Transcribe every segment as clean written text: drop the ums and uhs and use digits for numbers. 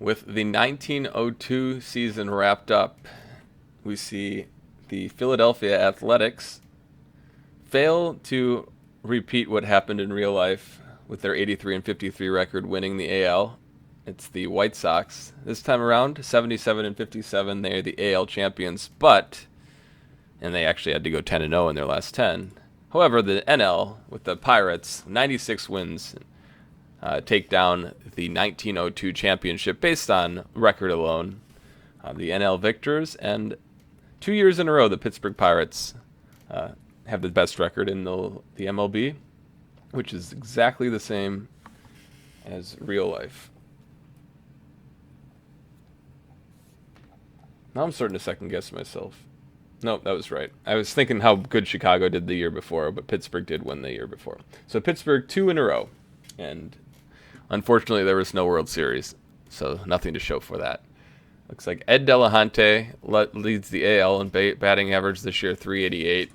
With the 1902 season wrapped up, we see the Philadelphia Athletics fail to repeat what happened in real life with their 83 and 53 record winning the AL. It's the White Sox. This time around, 77 and 57, they are the AL champions, and they actually had to go 10 and 0 in their last 10. However, the NL with the Pirates, 96 wins, take down the 1902 championship based on record alone. The NL victors, and 2 years in a row, the Pittsburgh Pirates have the best record in the MLB, which is exactly the same as real life. Now I'm starting to second guess myself. Nope, that was right. I was thinking how good Chicago did the year before, but Pittsburgh did win the year before. So Pittsburgh 2 in a row, and unfortunately there was no World Series, so nothing to show for that. Looks like Ed Delahunty leads the AL in batting average this year, 388.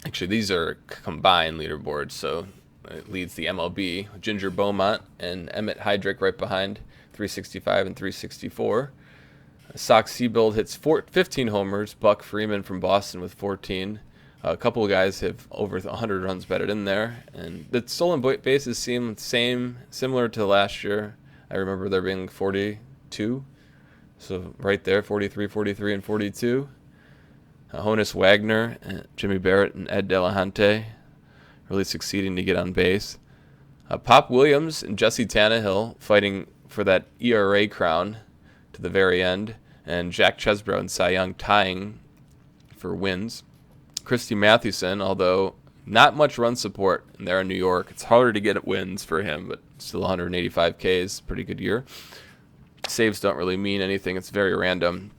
Actually, these are combined leaderboards, so it leads the MLB. Ginger Beaumont and Emmett Heydrich right behind, 365 and 364. Sox Seabold hits 15 homers. Buck Freeman from Boston with 14. A couple of guys have over 100 runs batted in there. And the stolen bases seem similar to last year. I remember there being 42. So right there, 43, 43, and 42. Honus Wagner, Jimmy Barrett, and Ed Delahunty really succeeding to get on base. Pop Williams and Jesse Tannehill fighting for that ERA crown to the very end, and Jack Chesbrough and Cy Young tying for wins. Christy Mathewson, although not much run support there in New York, it's harder to get wins for him, but still 185 Ks, pretty good year. Saves don't really mean anything, it's very random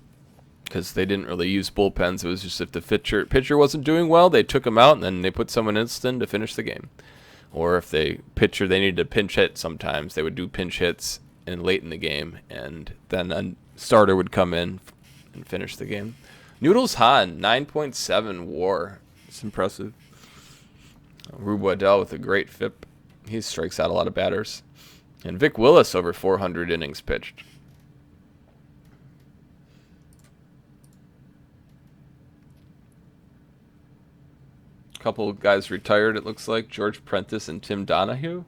because they didn't really use bullpens. It was just if the pitcher wasn't doing well, they took him out and then they put someone in to finish the game. Or if they needed to pinch hit sometimes, they would do pinch hits and late in the game, and then a starter would come in and finish the game. Noodles Hahn, 9.7 WAR. It's impressive. Rube Waddell with a great FIP. He strikes out a lot of batters. And Vic Willis over 400 innings pitched. A couple of guys retired, it looks like. George Prentice and Tim Donahue.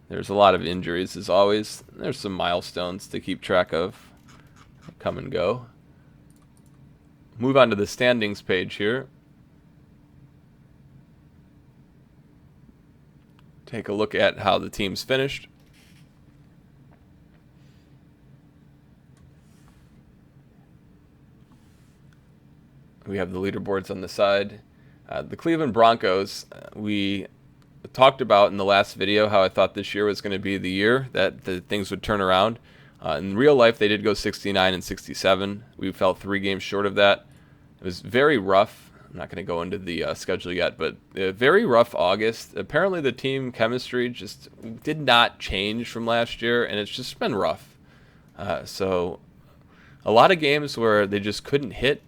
There's a lot of injuries, as always. There's some milestones to keep track of. Come and go. Move on to the standings page here. Take a look at how the teams finished. We have the leaderboards on the side. The Cleveland Broncos, we talked about in the last video how I thought this year was going to be the year that the things would turn around. In real life, they did go 69 and 67. We fell 3 games short of that. It was very rough. I'm not going to go into the schedule yet, but a very rough August. Apparently, the team chemistry just did not change from last year, and it's just been rough. So a lot of games where they just couldn't hit.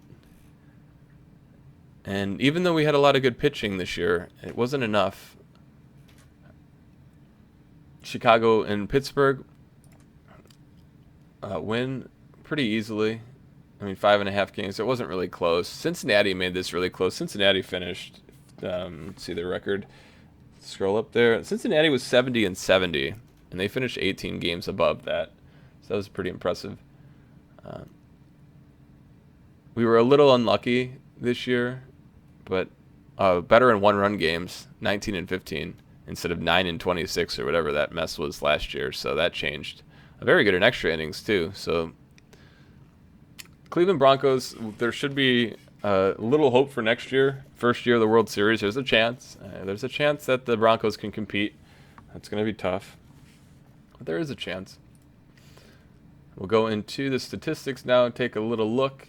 And even though we had a lot of good pitching this year, it wasn't enough. Chicago and Pittsburgh win pretty easily. I mean, 5.5 games. It wasn't really close. Cincinnati made this really close. Cincinnati finished, let's see the record. Scroll up there. Cincinnati was 70 and 70, and they finished 18 games above that. So that was pretty impressive. We were a little unlucky this year, but better in one-run games, 19 and 15, instead of 9 and 26 or whatever that mess was last year. So that changed. Very good in extra innings too. So Cleveland Broncos, there should be a little hope for next year. First year of the World Series, there's a chance. There's a chance that the Broncos can compete. That's going to be tough, but there is a chance. We'll go into the statistics now and take a little look.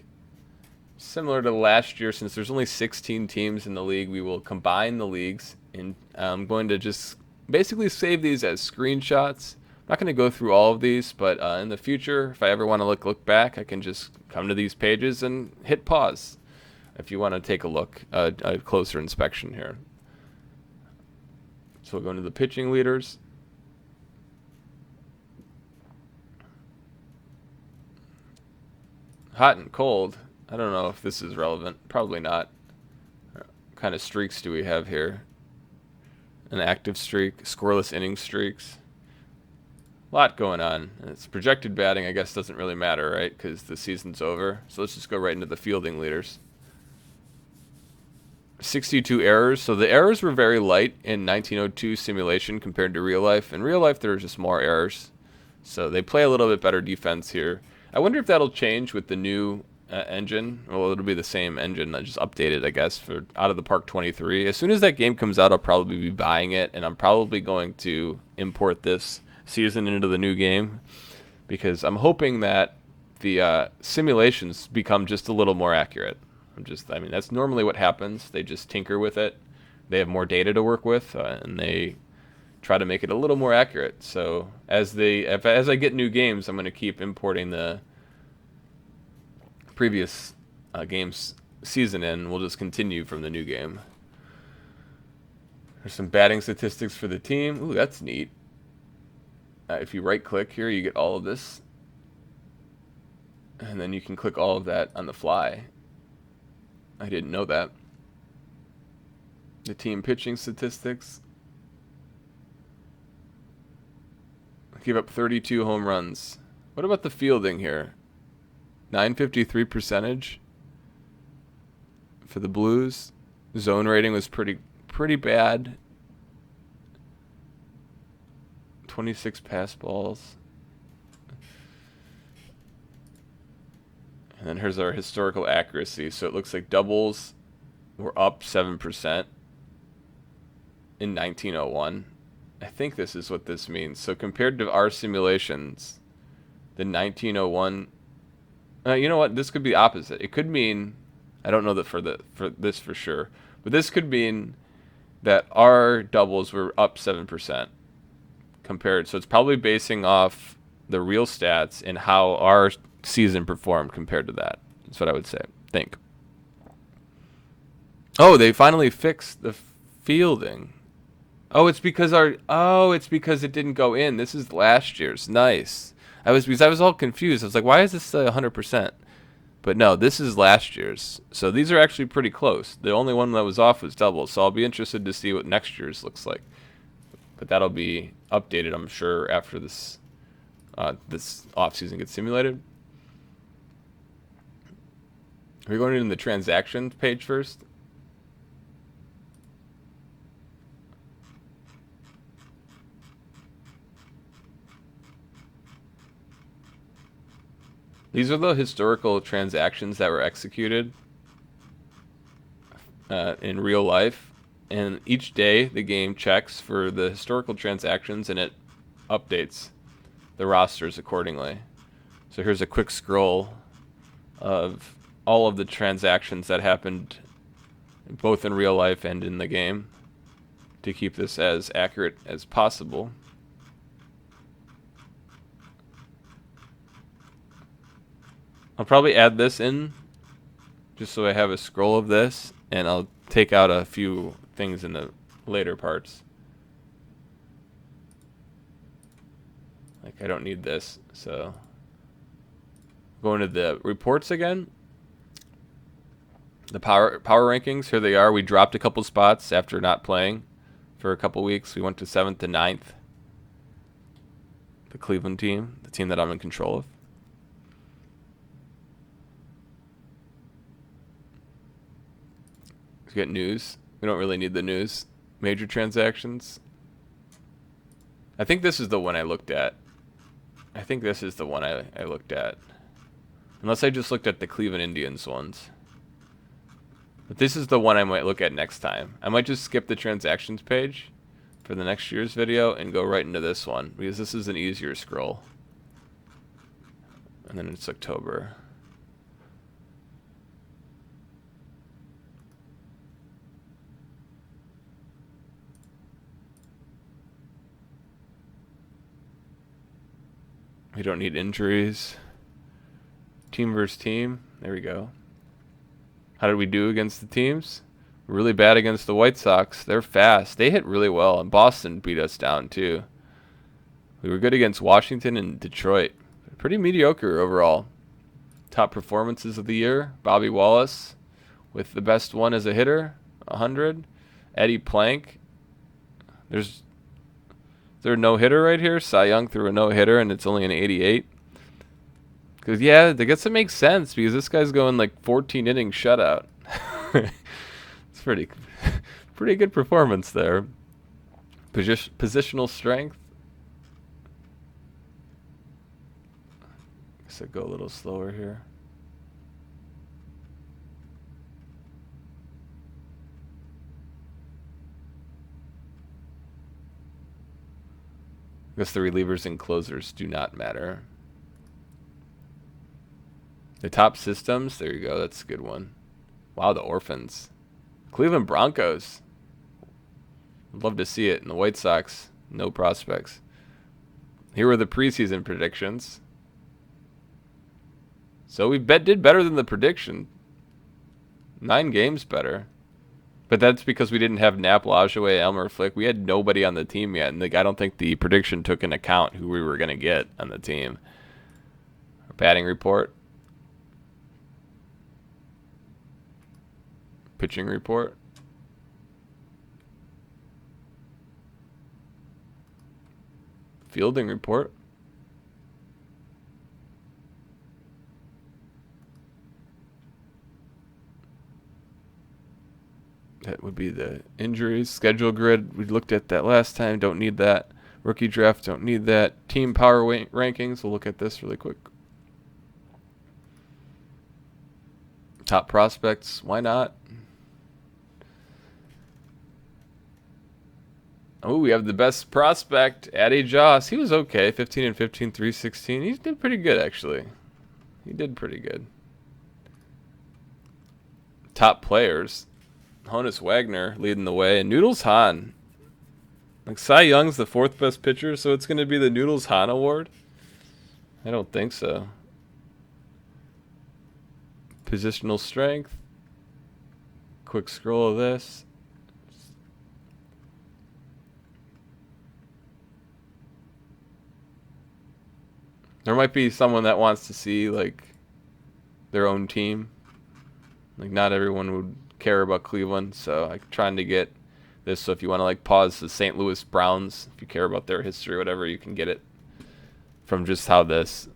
Similar to last year, since there's only 16 teams in the league, we will combine the leagues, and I'm going to just basically save these as screenshots. I'm not going to go through all of these, but in the future, if I ever want to look back, I can just come to these pages and hit pause if you want to take a look, a closer inspection here. So we'll go into the pitching leaders. Hot and cold. I don't know if this is relevant. Probably not. What kind of streaks do we have here? An active streak, scoreless inning streaks. A lot going on. And it's projected batting, I guess, doesn't really matter, right? Because the season's over. So let's just go right into the fielding leaders. 62 errors. So the errors were very light in 1902 simulation compared to real life. In real life, there are just more errors. So they play a little bit better defense here. I wonder if that'll change with the new engine. Well, it'll be the same engine, just updated, I guess, for Out of the Park 23. As soon as that game comes out, I'll probably be buying it, and I'm probably going to import this season into the new game because I'm hoping that the simulations become just a little more accurate. I mean, that's normally what happens. They just tinker with it. They have more data to work with, and they try to make it a little more accurate. So as I get new games, I'm going to keep importing the previous game's season in. We'll just continue from the new game. There's some batting statistics for the team. Ooh, that's neat. If you right click here, you get all of this. And then you can click all of that on the fly. I didn't know that. The team pitching statistics. Give up 32 home runs. What about the fielding here? 953 percentage for the Blues. Zone rating was pretty bad. 26 pass balls. And then here's our historical accuracy. So it looks like doubles were up 7% in 1901. I think this is what this means. So compared to our simulations, the 1901, you know what? This could be the opposite. It could mean, I don't know that for this for sure, but this could mean that our doubles were up 7% compared. So it's probably basing off the real stats and how our season performed compared to that. That's what I would say. Think. Oh, they finally fixed the fielding. Oh, it's because it didn't go in. This is last year's. Nice. Because I was all confused. I was like, why is this 100%? But no, this is last year's. So these are actually pretty close. The only one that was off was double. So I'll be interested to see what next year's looks like. But that'll be updated, I'm sure, after this off season gets simulated. Are we going into the transactions page first? These are the historical transactions that were executed in real life. And each day the game checks for the historical transactions and it updates the rosters accordingly. So here's a quick scroll of all of the transactions that happened both in real life and in the game to keep this as accurate as possible. I'll probably add this in just so I have a scroll of this, and I'll take out a few things in the later parts. Like, I don't need this, so going to the reports again. The power rankings, here they are. We dropped a couple spots after not playing for a couple weeks. We went to 7th to 9th. The Cleveland team, the team that I'm in control of. We get news. We don't really need the news. Major transactions. I think this is the one I looked at. Unless I just looked at the Cleveland Indians ones. But this is the one I might look at next time. I might just skip the transactions page for the next year's video and go right into this one because this is an easier scroll. And then it's October. We don't need injuries. Team versus team. There we go. How did we do against the teams? Really bad against the White Sox. They're fast. They hit really well. And Boston beat us down too. We were good against Washington and Detroit. Pretty mediocre overall. Top performances of the year. Bobby Wallace with the best one as a hitter, 100. Eddie Plank. Is there a no-hitter right here? Cy Young threw a no-hitter, and it's only an 88. Because, yeah, I guess it makes sense, because this guy's going like 14-inning shutout. It's pretty good performance there. Positional strength. Guess I'd go a little slower here. I guess the relievers and closers do not matter. The top systems, there you go, that's a good one. Wow, the Orphans. Cleveland Broncos. I'd love to see it. And the White Sox, no prospects. Here were the preseason predictions. So we did better than the prediction. 9 games better. But that's because we didn't have Knapp, Lajoie, Elmer, Flick. We had nobody on the team yet. And I don't think the prediction took into account who we were going to get on the team. Our batting report. Pitching report. Fielding report. That would be the injuries. Schedule grid. We looked at that last time. Don't need that. Rookie draft. Don't need that. Team power rankings. We'll look at this really quick. Top prospects. Why not? Oh, we have the best prospect, Addy Joss. He was okay. 15 and 15, 316. He did pretty good, actually. He did pretty good. Top players. Honus Wagner leading the way. And Noodles Hahn. Like, Cy Young's the 4th best pitcher, so it's going to be the Noodles Hahn Award? I don't think so. Positional strength. Quick scroll of this. There might be someone that wants to see, like, their own team. Like, not everyone would care about Cleveland, so I'm trying to get this. So if you want to, like, pause the St. Louis Browns, if you care about their history or whatever, you can get it from just how this,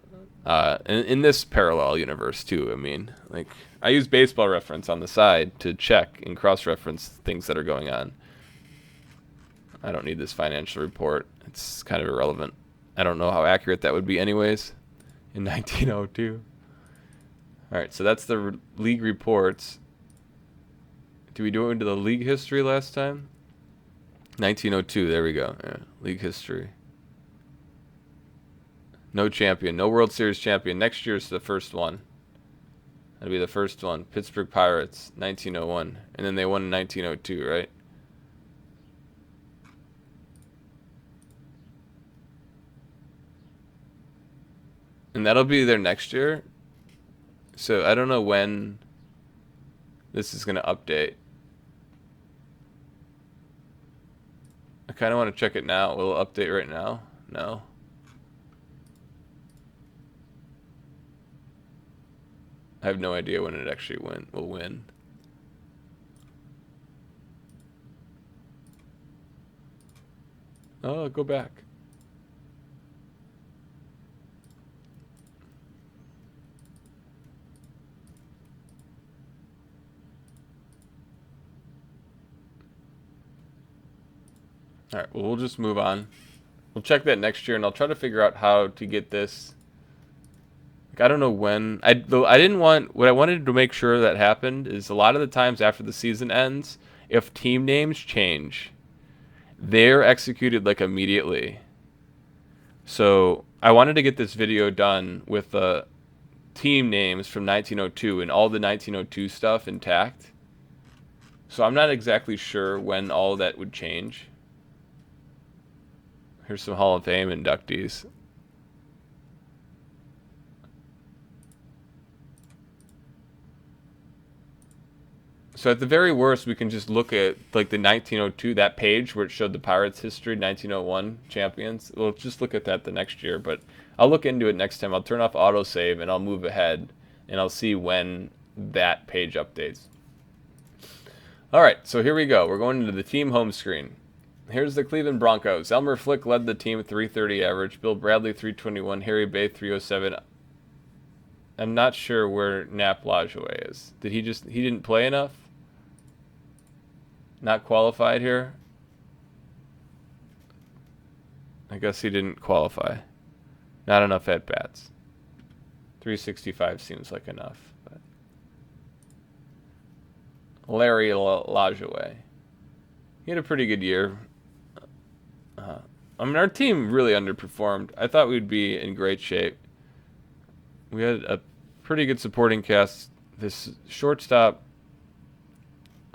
in this parallel universe, too. I mean, like, I use Baseball Reference on the side to check and cross-reference things that are going on. I don't need this financial report. It's kind of irrelevant. I don't know how accurate that would be anyways in 1902. All right, so that's the league reports. Did we do it into the league history last time? 1902, there we go. Yeah, league history. No champion, no World Series champion. Next year's the first one. That'll be the first one. Pittsburgh Pirates, 1901. And then they won in 1902, right? And that'll be there next year. So I don't know when this is going to update. I kind of want to check it now. Will it update right now? No. I have no idea when it actually will win. Oh, go back. All right, well, we'll just move on. We'll check that next year, and I'll try to figure out how to get this. Like, I don't know when. What I wanted to make sure that happened is a lot of the times after the season ends, if team names change, they're executed like immediately. So I wanted to get this video done with the team names from 1902 and all the 1902 stuff intact. So I'm not exactly sure when all that would change. Here's some Hall of Fame inductees. So at the very worst, we can just look at like the 1902, that page where it showed the Pirates history, 1901 champions. We'll just look at that the next year, but I'll look into it next time. I'll turn off autosave and I'll move ahead and I'll see when that page updates. All right, so here we go. We're going into the team home screen. Here's the Cleveland Broncos. Elmer Flick led the team with 330 average. Bill Bradley 321. Harry Bay 307. I'm not sure where Nap Lajoie is. He didn't play enough? Not qualified here? I guess he didn't qualify. Not enough at bats. 365 seems like enough. But Larry Lajoie. He had a pretty good year. I mean, our team really underperformed. I thought we'd be in great shape. We had a pretty good supporting cast. This shortstop,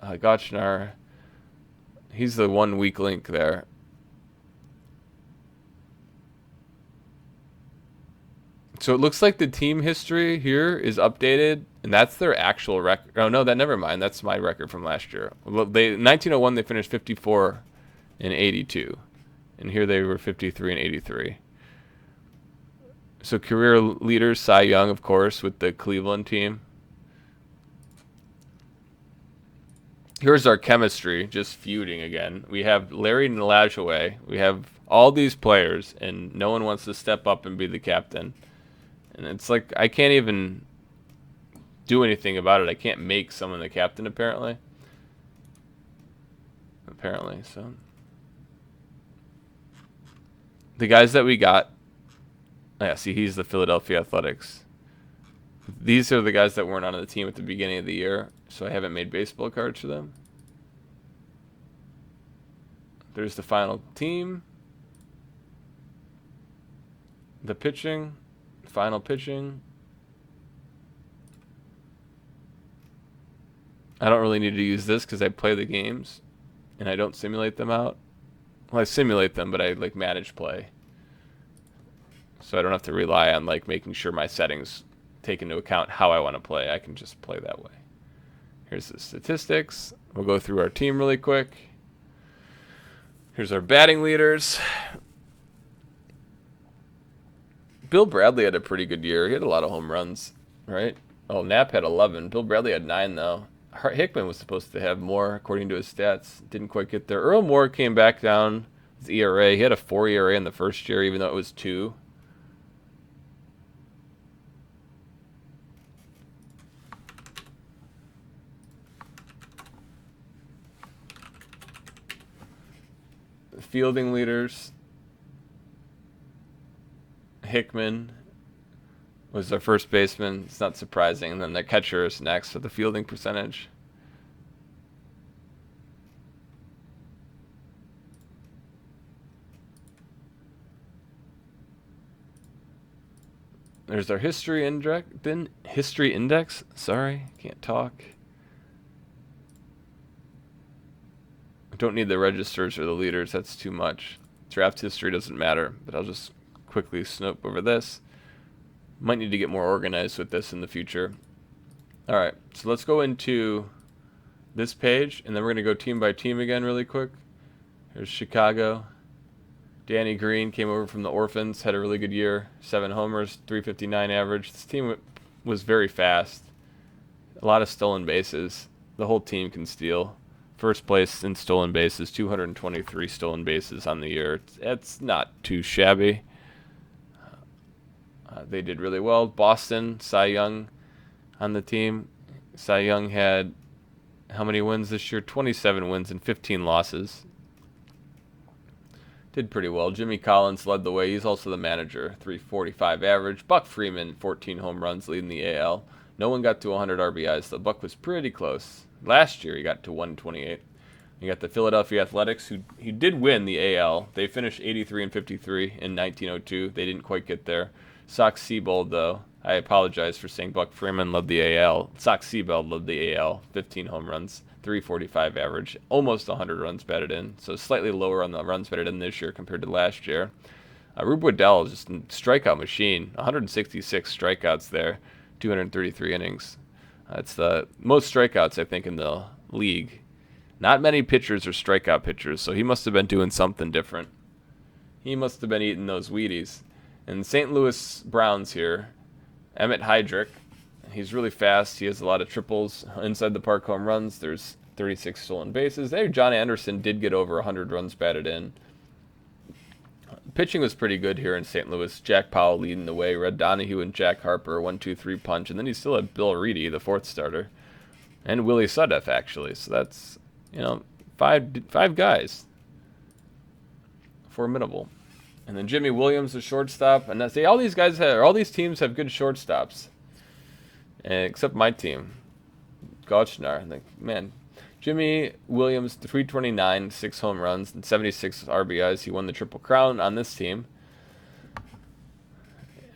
Gotchnar, he's the one weak link there. So it looks like the team history here is updated, and that's their actual record. Oh, no, never mind. That's my record from last year. Well, 1901, they finished 54 and 82. And here they were 53 and 83. So career leaders, Cy Young, of course, with the Cleveland team. Here's our chemistry, just feuding again. We have Larry Lajoie. We have all these players, and no one wants to step up and be the captain. And it's like I can't even do anything about it. I can't make someone the captain, apparently. So the guys that we got, yeah, see, he's the Philadelphia Athletics. These are the guys that weren't on the team at the beginning of the year, so I haven't made baseball cards for them. There's the final team. The pitching. Final pitching. I don't really need to use this because I play the games and I don't simulate them out. Well, I simulate them, but I like manage play. So I don't have to rely on like making sure my settings take into account how I want to play. I can just play that way. Here's the statistics. We'll go through our team really quick. Here's our batting leaders. Bill Bradley had a pretty good year. He had a lot of home runs, right? Oh, Knapp had 11. Bill Bradley had 9, though. Hickman was supposed to have more, according to his stats. Didn't quite get there. Earl Moore came back down his ERA. He had a 4 ERA in the first year, even though it was 2. The fielding leaders. Hickman was their first baseman. It's not surprising. And then the catcher is next with the fielding percentage. There's our history index. Sorry, can't talk. I don't need the registers or the leaders. That's too much. Draft history doesn't matter, but I'll just quickly snoop over this. Might need to get more organized with this in the future. All right, so let's go into this page, and then we're going to go team by team again really quick. Here's Chicago. Danny Green came over from the Orphans, had a really good year. 7 homers, 359 average. This team was very fast. A lot of stolen bases. The whole team can steal. First place in stolen bases, 223 stolen bases on the year. It's not too shabby. They did really well. Boston, Cy Young on the team. Cy Young had how many wins this year? 27 wins and 15 losses. Did pretty well. Jimmy Collins led the way. He's also the manager. 345 average. Buck Freeman, 14 home runs, leading the AL. No one got to 100 RBIs, though. Buck was pretty close. Last year, he got to 128. You got the Philadelphia Athletics, who did win the AL. They finished 83 and 53 in 1902. They didn't quite get there. Sox Seabold, though, I apologize for saying Buck Freeman led the AL. Sox Seabold led the AL, 15 home runs, 345 average, almost 100 runs batted in, so slightly lower on the runs batted in this year compared to last year. Rube Waddell is just a strikeout machine, 166 strikeouts there, 233 innings. It's the most strikeouts, I think, in the league. Not many pitchers are strikeout pitchers, so he must have been doing something different. He must have been eating those Wheaties. And St. Louis Browns here, Emmett Heidrich, He's really fast. He has a lot of triples. Inside the park home runs, there's 36 stolen bases. There, John Anderson did get over 100 runs batted in. Pitching was pretty good here in St. Louis. Jack Powell leading the way. Red Donahue and Jack Harper, 1-2-3 punch. And then you still had Bill Reedy, the fourth starter. And Willie Sudduth, actually. So that's, five guys. Formidable. And then Jimmy Williams, the shortstop. And that's, all these teams have good shortstops. Except my team. Gauchnar. Like, man. Jimmy Williams, 329, 6 home runs, and 76 RBIs. He won the Triple Crown on this team.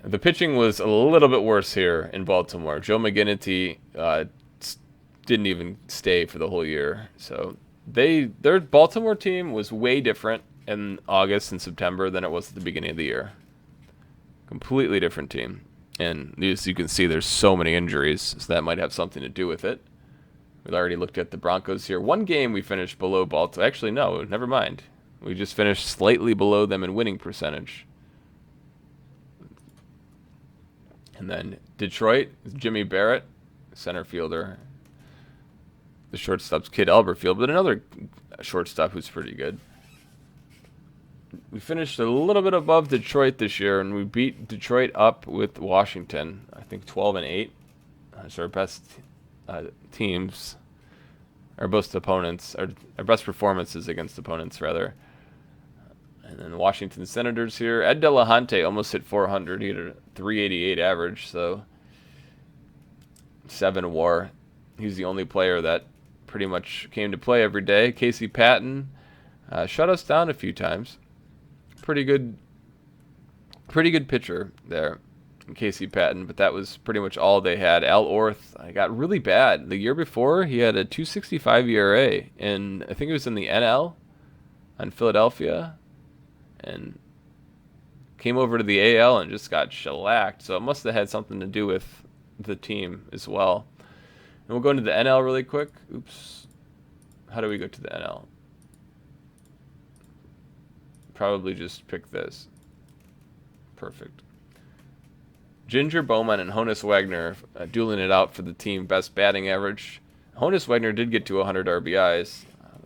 The pitching was a little bit worse here in Baltimore. Joe McGinnity didn't even stay for the whole year. So their Baltimore team was way different in August and September than it was at the beginning of the year. Completely different team. And as you can see, there's so many injuries, so that might have something to do with it. We've already looked at the Broncos here. One game we finished below Baltimore. Actually, no, never mind. We just finished slightly below them in winning percentage. And then Detroit, Jimmy Barrett, center fielder. The shortstop's Kid Elberfield, but another shortstop who's pretty good. We finished a little bit above Detroit this year, and we beat Detroit up with Washington. I think 12-8. That's our best teams, our best opponents, our best performances against opponents, rather. And then the Washington Senators here. Ed Delahunty almost hit 400. He had a 388 average, so 7 WAR. He's the only player that pretty much came to play every day. Casey Patton shut us down a few times. Pretty good pitcher there, Casey Patton, but that was pretty much all they had. Al Orth got really bad. The year before, he had a 2.65 ERA, and I think it was in the NL on Philadelphia, and came over to the AL and just got shellacked. So it must have had something to do with the team as well. And we'll go into the NL really quick. Oops. How do we go to the NL? Probably just pick this. Perfect. Ginger Bowman and Honus Wagner dueling it out for the team best batting average. Honus Wagner did get to 100 RBIs.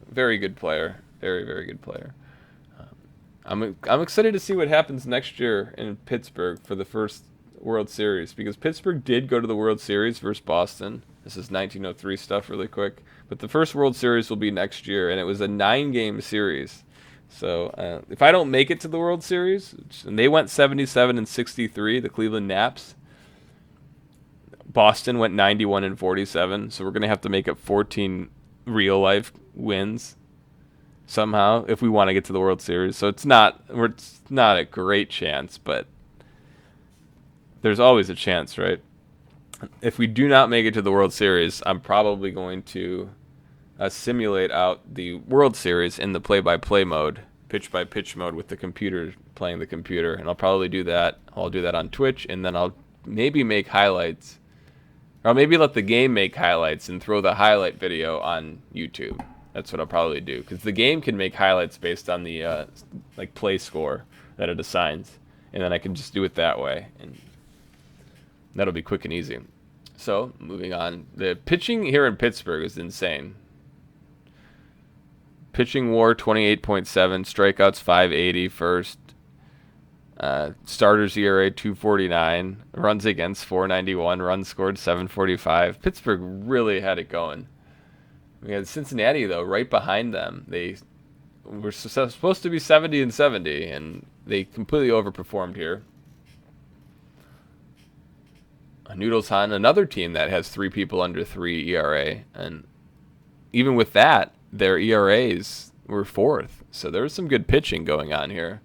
Very good player. Very, very good player. I'm excited to see what happens next year in Pittsburgh for the first World Series, because Pittsburgh did go to the World Series versus Boston. This is 1903 stuff really quick. But the first World Series will be next year, and it was a 9-game series. So if I don't make it to the World Series, and they went 77-63, the Cleveland Naps. Boston went 91-47, so we're going to have to make up 14 real-life wins somehow if we want to get to the World Series. So it's not a great chance, but there's always a chance, right? If we do not make it to the World Series, I'm probably going to simulate out the World Series in the play-by-play mode, pitch-by-pitch mode with the computer playing the computer, and I'll probably do that. I'll do that on Twitch, and then I'll maybe make highlights, or I'll maybe let the game make highlights and throw the highlight video on YouTube. That's what I'll probably do, because the game can make highlights based on the play score that it assigns, and then I can just do it that way, and that'll be quick and easy. So, moving on. The pitching here in Pittsburgh is insane. Pitching WAR 28.7, strikeouts 580 first, starters ERA 249, runs against 491, runs scored 745. Pittsburgh really had it going. We had Cincinnati though right behind them. They were supposed to be 70-70, and they completely overperformed here. Noodles on another team that has 3 people under 3 ERA, and even with that, their ERAs were 4th. So there was some good pitching going on here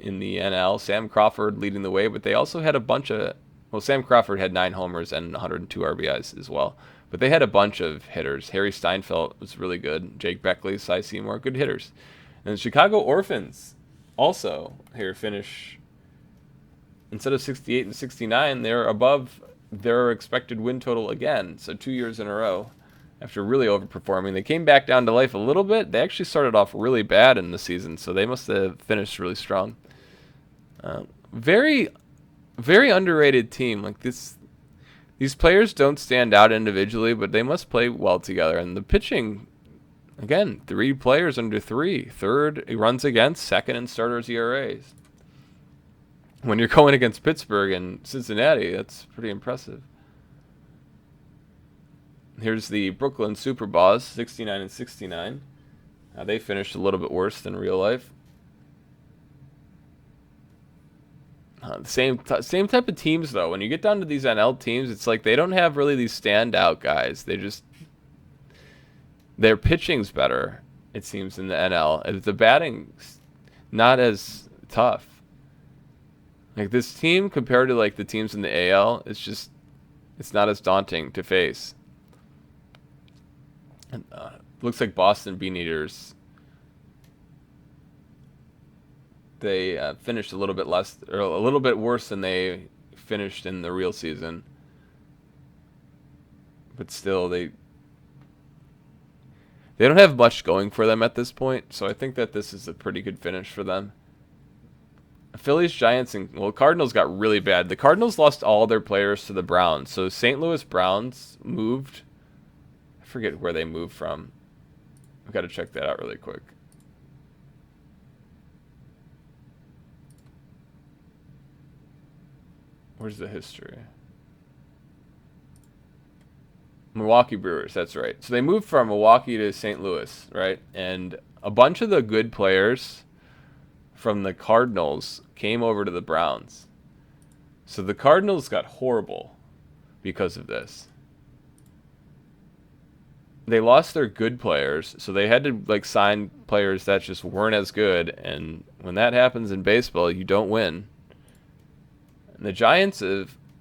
in the NL. Sam Crawford leading the way, but they also had a bunch of... Well, Sam Crawford had 9 homers and 102 RBIs as well. But they had a bunch of hitters. Harry Steinfeld was really good. Jake Beckley, Cy Seymour, good hitters. And the Chicago Orphans also here finish... Instead of 68 and 69, they're above their expected win total again. So 2 years in a row. After really overperforming, they came back down to life a little bit. They actually started off really bad in the season, so they must have finished really strong. Very, very underrated team. Like this, These players don't stand out individually, but they must play well together. And the pitching, again, 3 players under 3. Third runs against, second in starters ERAs. When you're going against Pittsburgh and Cincinnati, that's pretty impressive. Here's the Brooklyn Super Boss, 69 and 69. They finished a little bit worse than real life. Same type of teams, though. When you get down to these NL teams, it's like they don't have really these standout guys. Their pitching's better, it seems, in the NL. The batting's not as tough. Like this team compared to like the teams in the AL, it's not as daunting to face. And, looks like Boston Bean Eaters. They finished a little bit less, or a little bit worse than they finished in the real season. But still, they don't have much going for them at this point, so I think that this is a pretty good finish for them. Phillies, Giants, and Cardinals got really bad. The Cardinals lost all their players to the Browns, so St. Louis Browns moved. I forget where they moved from. I've got to check that out really quick. Where's the history? Milwaukee Brewers, that's right. So they moved from Milwaukee to St. Louis, right? And a bunch of the good players from the Cardinals came over to the Browns. So the Cardinals got horrible because of this. They lost their good players, so they had to like sign players that just weren't as good, and when that happens in baseball, you don't win. And the Giants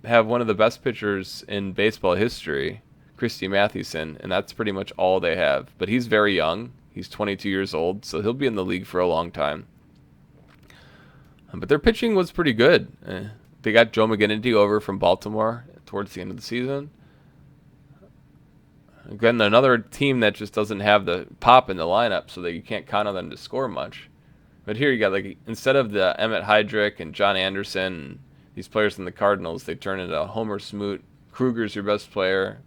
have one of the best pitchers in baseball history, Christy Mathewson, and that's pretty much all they have. But he's very young. He's 22 years old, so he'll be in the league for a long time. But their pitching was pretty good. They got Joe McGinnity over from Baltimore towards the end of the season. Again, another team that just doesn't have the pop in the lineup, so that you can't count on them to score much. But here you got, like, instead of the Emmett Heidrick and John Anderson, and these players in the Cardinals, they turn into Homer Smoot. Kruger's your best player,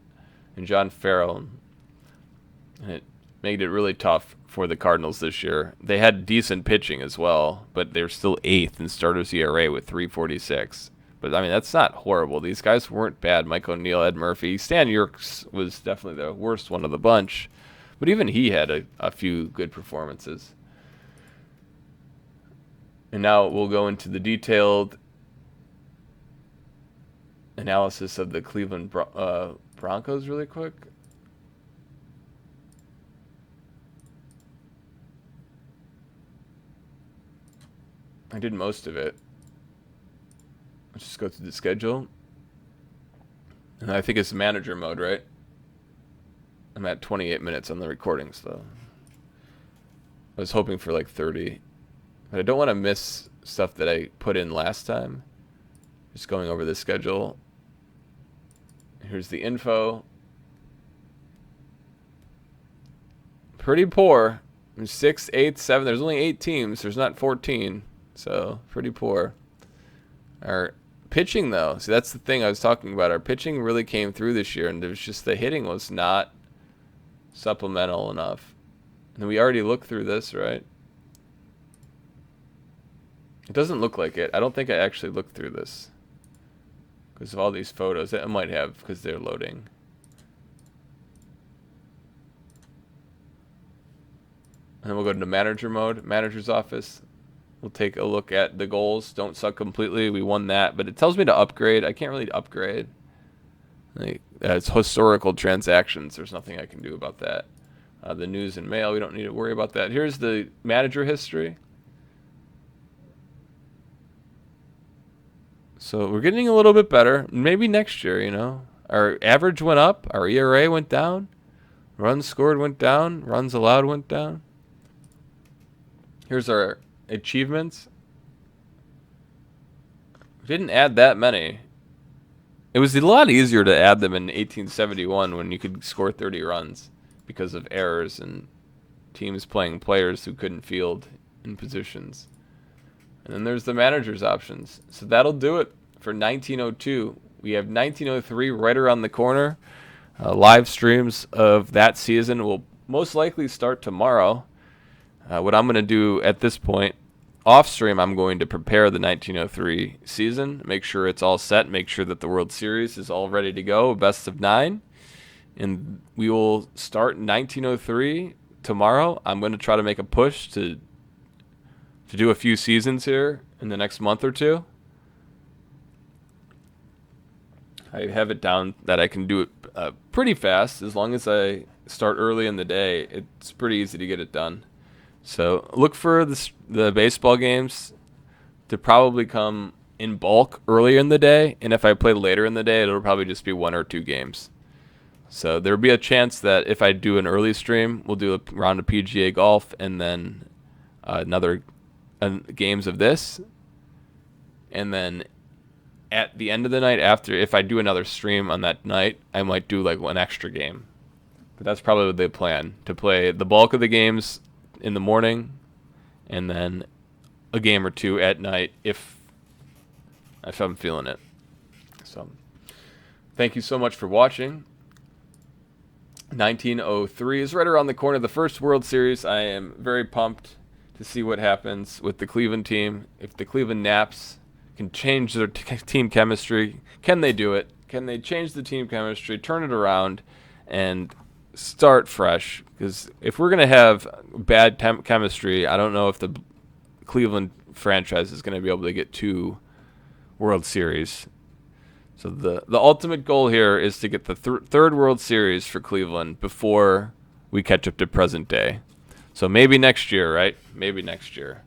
and John Farrell. And it made it really tough for the Cardinals this year. They had decent pitching as well, but they're still 8th in starters ERA with 3.46. But, I mean, that's not horrible. These guys weren't bad. Mike O'Neill, Ed Murphy. Stan Yerkes was definitely the worst one of the bunch. But even he had a few good performances. And now we'll go into the detailed analysis of the Cleveland Broncos really quick. I did most of it. Let's just go through the schedule. And I think it's manager mode, right? I'm at 28 minutes on the recordings, though. I was hoping for like 30. But I don't want to miss stuff that I put in last time. Just going over the schedule. Here's the info. Pretty poor. 6, 8, 7. There's only 8 teams. There's not 14. So, pretty poor. Our pitching, though. See, that's the thing I was talking about. Our pitching really came through this year, and it was just the hitting was not supplemental enough. And we already looked through this, right? It doesn't look like it. I don't think I actually looked through this because of all these photos. I might have because they're loading. And then we'll go to manager mode, manager's office. We'll take a look at the goals. Don't suck completely. We won that, but it tells me to upgrade. I can't really upgrade. It's historical transactions. There's nothing I can do about that. The news and mail, we don't need to worry about that. Here's the manager history. So we're getting a little bit better. Maybe next year, you know. Our average went up. Our ERA went down. Runs scored went down. Runs allowed went down. Here's our achievements. Didn't add that many. It was a lot easier to add them in 1871 when you could score 30 runs because of errors and teams playing players who couldn't field in positions. And then there's the manager's options. So that'll do it for 1902. We have 1903 right around the corner. Live streams of that season will most likely start tomorrow. What I'm going to do at this point, off stream, I'm going to prepare the 1903 season, make sure it's all set, make sure that the World Series is all ready to go, best of 9. And we will start 1903 tomorrow. I'm going to try to make a push to do a few seasons here in the next month or two. I have it down that I can do it pretty fast. As long as I start early in the day, it's pretty easy to get it done. So look for the baseball games to probably come in bulk earlier in the day. And if I play later in the day, it'll probably just be 1 or 2 games. So there'll be a chance that if I do an early stream, we'll do a round of PGA golf and then another games of this. And then at the end of the night after, if I do another stream on that night, I might do like one extra game. But that's probably the plan, to play the bulk of the games in the morning and then a game or 2 at night if I'm feeling it. So thank you so much for watching. 1903 is right around the corner. The first World Series. I am very pumped to see what happens with the Cleveland team. If the Cleveland Naps can change their team chemistry, can they do it? Can they change the team chemistry, turn it around, and start fresh? Because if we're going to have bad chemistry, I don't know if the Cleveland franchise is going to be able to get 2 World Series. So the ultimate goal here is to get the third World Series for Cleveland before we catch up to present day. So maybe next year, right? Maybe next year.